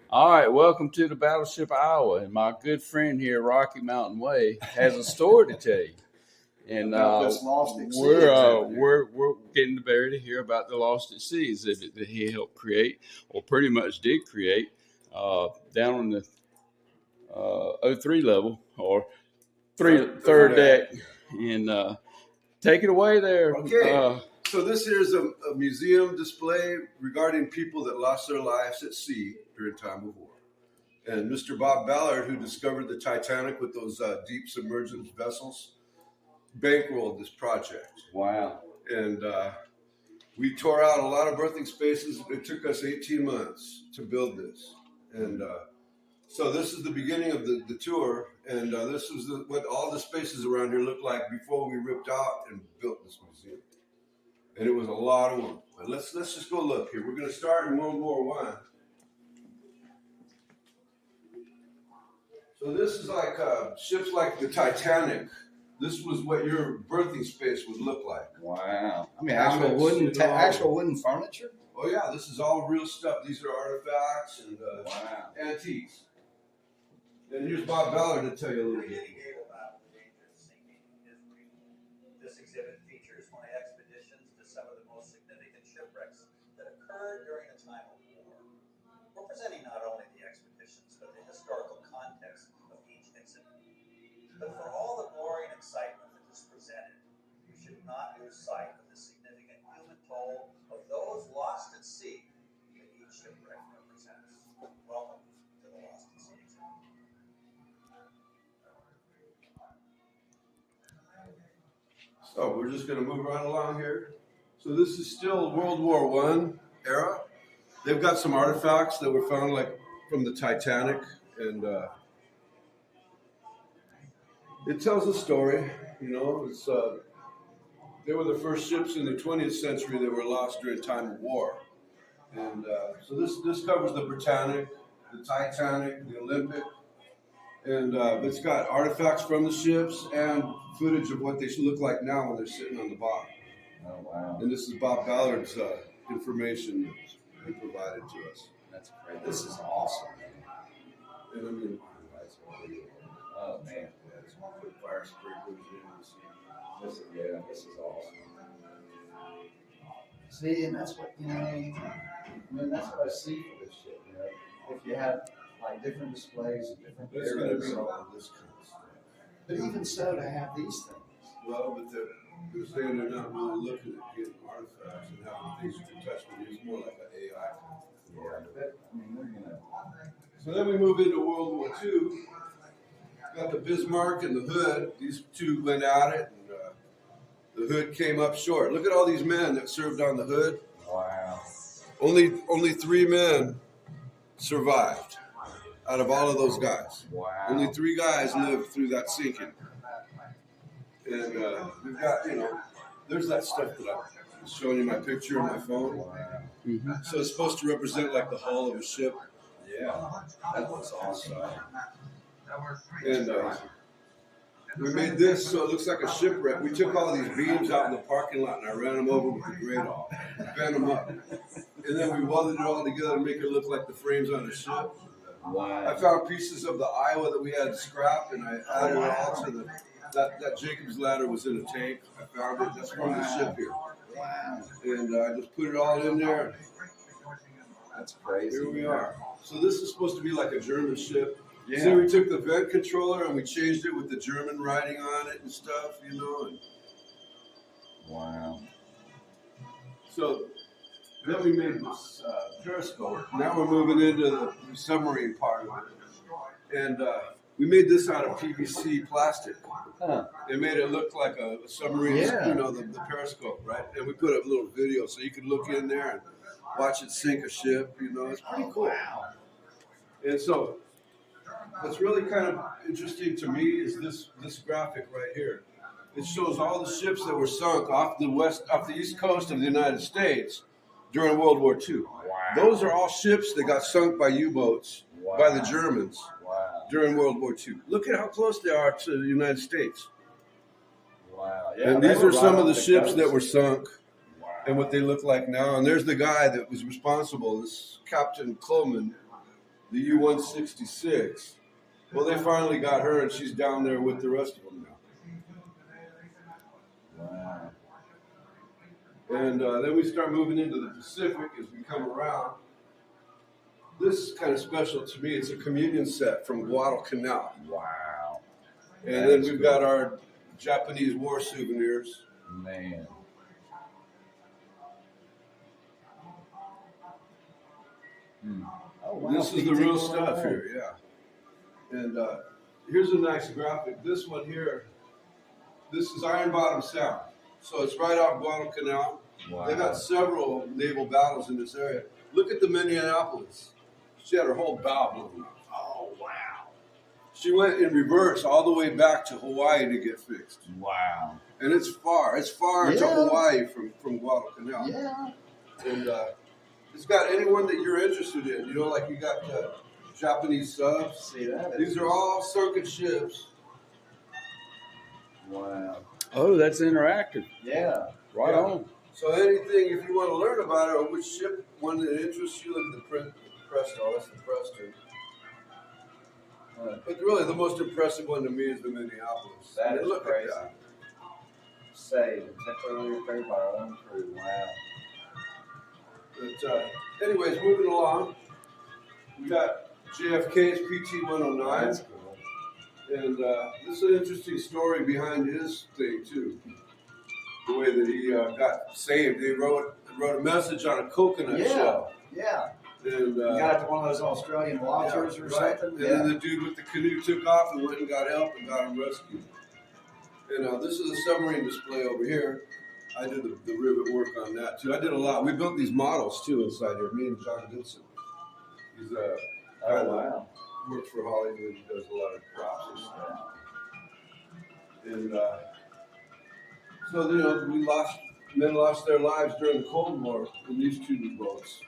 All right, welcome to the Battleship Iowa, and my good friend here, Rocky Mountain Way, has a story to tell you. And About this Lost at Sea we're getting ready to hear about the Lost at Sea exhibit that he helped create, or pretty much did create, down on the O3 level or third deck. And take it away there. Okay. So this here is a museum display regarding people that lost their lives at sea during time of war. And Mr. Bob Ballard, who discovered the Titanic with those deep submergence vessels, bankrolled this project. Wow. And we tore out a lot of berthing spaces. It took us 18 months to build this. And so this is the beginning of the tour. And this is what all the spaces around here looked like before we ripped out and built this museum. And it was a lot of work. But let's just go look here. We're going to start in World War I. So this is like ships like the Titanic. This was what your berthing space would look like. Wow. I mean, actual wooden furniture? Oh, yeah. This is all real stuff. These are artifacts and antiques. And here's Bob Ballard to tell you a little bit. This exhibit features my expeditions to some of the most significant shipwrecks that occurred during a time of war, representing not only the expeditions but the historical context of each incident. But for all the glory and excitement that is presented, we should not lose sight of the significant human toll of those lost at sea that each shipwreck represents. Welcome to the Lost at Sea exhibit. So we're just going to move right along here. So this is still World War I era. They've got some artifacts that were found like from the Titanic, and it tells a story. You know, it's they were the first ships in the 20th century that were lost during time of war, and so this covers the Britannic, the Titanic, the Olympic, and it's got artifacts from the ships and footage of what they should look like now when they're sitting on the bottom. Oh, wow. And this is Bob Ballard's information that he provided to us. That's great. This is awesome. And I mean, Oh, man. yeah, it's one put fire sprinklers in. This is awesome. See, and that's what, that's what I see for this shit, If you have, like, different displays and different It's going to areas. be all this kind of stuff. But even so, to have these things. Well, but they're saying they're not really looking at getting artifacts and having things you can touch with. It's more like an AI. So then we move into World War II. Got the Bismarck and the Hood. These two went at it, and the Hood came up short. Look at all these men that served on the Hood. Wow. Only 3 men survived out of all of those guys. Wow. Only 3 guys lived through that sinking. And we've got, there's that stuff that I was showing you my picture on my phone. Mm-hmm. So it's supposed to represent like the hull of a ship. Yeah. That looks awesome. And we made this so it looks like a shipwreck. We took all these beams out in the parking lot and I ran them over with the grate off, bent them up. And then we welded it all together to make it look like the frames on a ship. Wow. I found pieces of the Iowa that we had scrapped and I added it all to that Jacob's ladder was in a tank. I found it. That's from the ship here. Wow. And I just put it all in there. That's crazy. Here we are. So this is supposed to be like a German ship. Yeah. See, we took the vent controller and we changed it with the German writing on it and stuff, And Wow. so then we made this periscope. Now we're moving into the submarine part of it. And we made this out of PVC plastic. Huh. They made it look like a submarine, Yeah. the periscope, right? And we put a little video so you could look in there and watch it sink a ship, It's pretty cool. Wow. And so what's really kind of interesting to me is this graphic right here. It shows all the ships that were sunk off the east coast of the United States during World War II. Wow. Those are all ships that got sunk by U-boats by the Germans during World War II. Look at how close they are to the United States. Wow. Yeah, And these are some of the ships that were sunk and what they look like now. And there's the guy that was responsible, this Captain Coleman. the U-166. Well, they finally got her, and she's down there with the rest of them now. Wow. And then we start moving into the Pacific as we come around. This is kind of special to me. It's a communion set from Guadalcanal. Wow. And then we've got our Japanese war souvenirs. Man. Oh, wow. This is the real stuff here, yeah. And here's a nice graphic. This one here, this is Iron Bottom Sound. So it's right off Guadalcanal. Wow. They've got several naval battles in this area. Look at the Minneapolis. She had her whole bow blown up. Oh, wow. She went in reverse all the way back to Hawaii to get fixed. Wow. And it's far. It's far to Yeah. Hawaii from Guadalcanal. Yeah. And it's got anyone that you're interested in. You know, like you got Japanese subs. See that? These are all sunken ships. Wow. Oh, that's interactive. Yeah. Right Yeah. on. So anything, if you want to learn about it or which ship, one that interests you, look at the print. Presto, that's the Preston. But really, the most impressive one to me is the Minneapolis. That I mean, is look crazy. at that. Saved and temporarily repaired by our own crew. Wow. But anyways, moving along, we got JFK's PT-109. That's cool. And this is an interesting story behind his thing, too. The way that he got saved. They wrote a message on a coconut shell. Yeah. And, You got it to one of those Australian launchers or right. something? And then the dude with the canoe took off and went and got help and got him rescued. And this is a submarine display over here. I did the rivet work on that too. I did a lot. We built these models too inside here. Me and John Goodson. He's Oh, wow. works for Hollywood. He does a lot of props and stuff. And so men lost their lives during the Cold War in these two boats.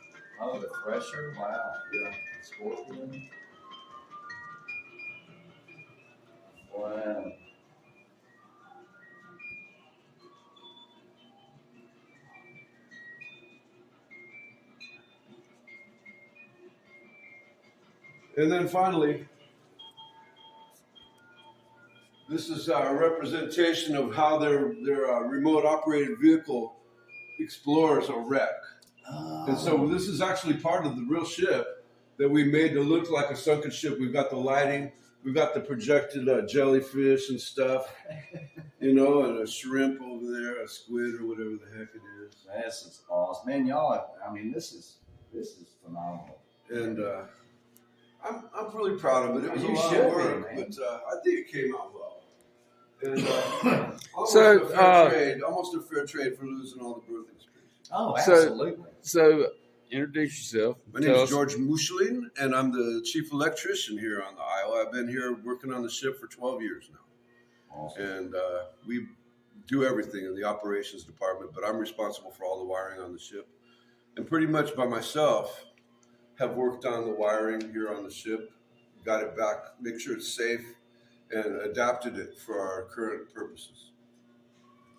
Oh, the Thresher? Wow. Yeah. Scorpion? Wow. And then finally, this is a representation of how their remote operated vehicle explores a wreck. And so this is actually part of the real ship that we made to look like a sunken ship. We've got the lighting, we've got the projected jellyfish and stuff, you know, and a shrimp over there, a squid or whatever the heck it is. This is awesome. Man, y'all, I mean, this is phenomenal. And I'm really proud of it. It was a You lot should of be, work, man. but I think it came out well. And almost a fair trade for losing all the birthing space. Oh, So- absolutely. So, introduce yourself. My Tell name is us- George Muschelin, and I'm the chief electrician here on the Iowa. I've been here working on the ship for 12 years now. Awesome. And we do everything in the operations department, but I'm responsible for all the wiring on the ship. And pretty much by myself, have worked on the wiring here on the ship, got it back, make sure it's safe, and adapted it for our current purposes.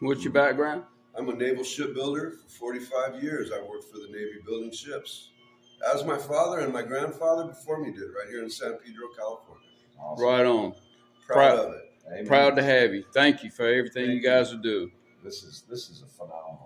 What's your background? I'm a naval shipbuilder. For 45 years, I worked for the Navy building ships, as my father and my grandfather before me did, right here in San Pedro, California. Awesome. Right on. Proud of it. Amen. Proud to have you. Thank you for everything Thank you guys are doing. This is a phenomenal